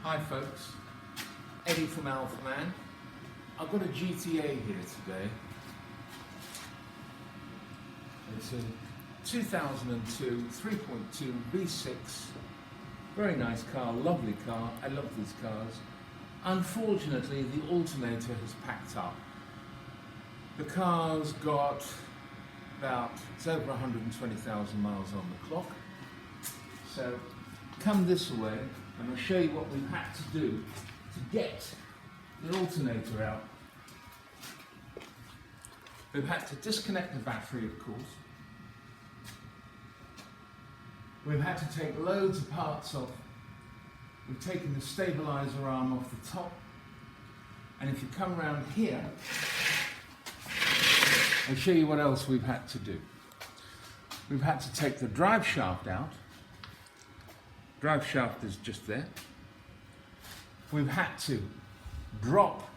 Hi folks, Eddie from Alfaman. I've got a GTA here today. It's a 2002 3.2 V6. Very nice car, lovely car. I love these cars. Unfortunately, the alternator has packed up. The car's got it's over 120,000 miles on the clock. So come this way and I'll show you what we've had to do to get the alternator out. We've had to disconnect the battery, of course. We've had to take loads of parts off. We've taken the stabilizer arm off the top. And if you come around here, I'll show you what else we've had to do. We've had to take the drive shaft out. Drive shaft is just there. We've had to drop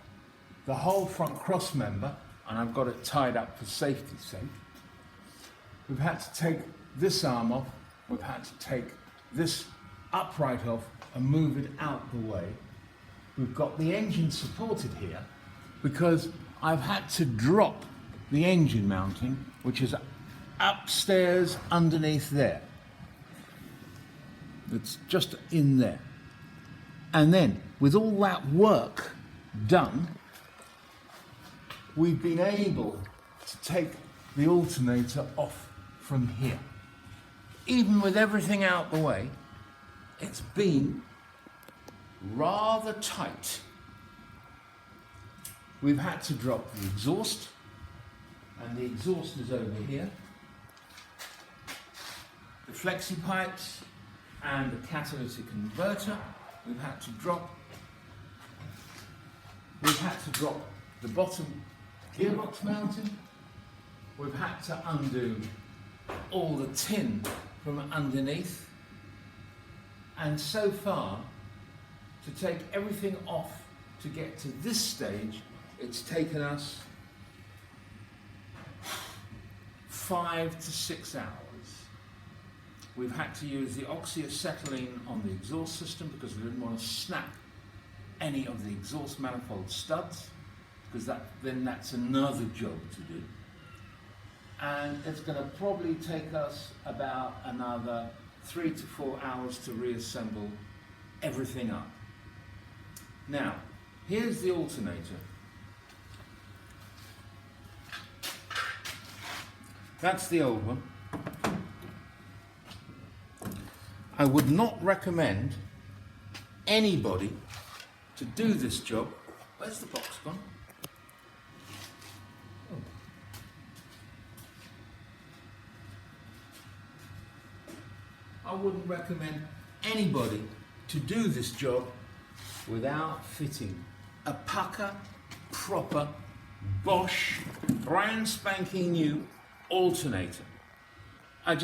the whole front cross member, and I've got it tied up for safety's sake. We've had to take this arm off. We've had to take this upright off and move it out the way. We've got the engine supported here because I've had to drop the engine mounting, which is upstairs underneath there. It's just in there. And then, with all that work done, we've been able to take the alternator off from here. Even with everything out the way, it's been rather tight. We've had to drop the exhaust, and the exhaust is over here. The flexi pipes and the catalytic converter, we've had to drop. We've had to drop the bottom gearbox mounting. We've had to undo all the tin from underneath. And so far, to take everything off to get to this stage, it's taken us 5 to 6 hours. We've had to use the oxyacetylene on the exhaust system because we didn't want to snap any of the exhaust manifold studs, because then that's another job to do. And it's going to probably take us about another 3 to 4 hours to reassemble everything up. Now, here's the alternator. That's the old one. I would not recommend anybody to do this job. Where's the box gone? Oh. I wouldn't recommend anybody to do this job without fitting a pucker, proper, Bosch, brand spanking new alternator. I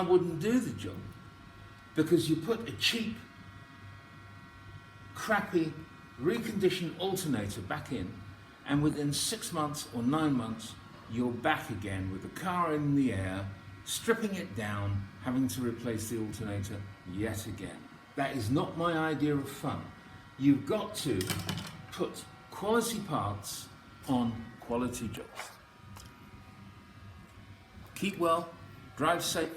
wouldn't do the job, because you put a cheap, crappy, reconditioned alternator back in, and within 6 months or 9 months, you're back again with the car in the air, stripping it down, having to replace the alternator yet again. That is not my idea of fun. You've got to put quality parts on quality jobs. Keep well, drive safe,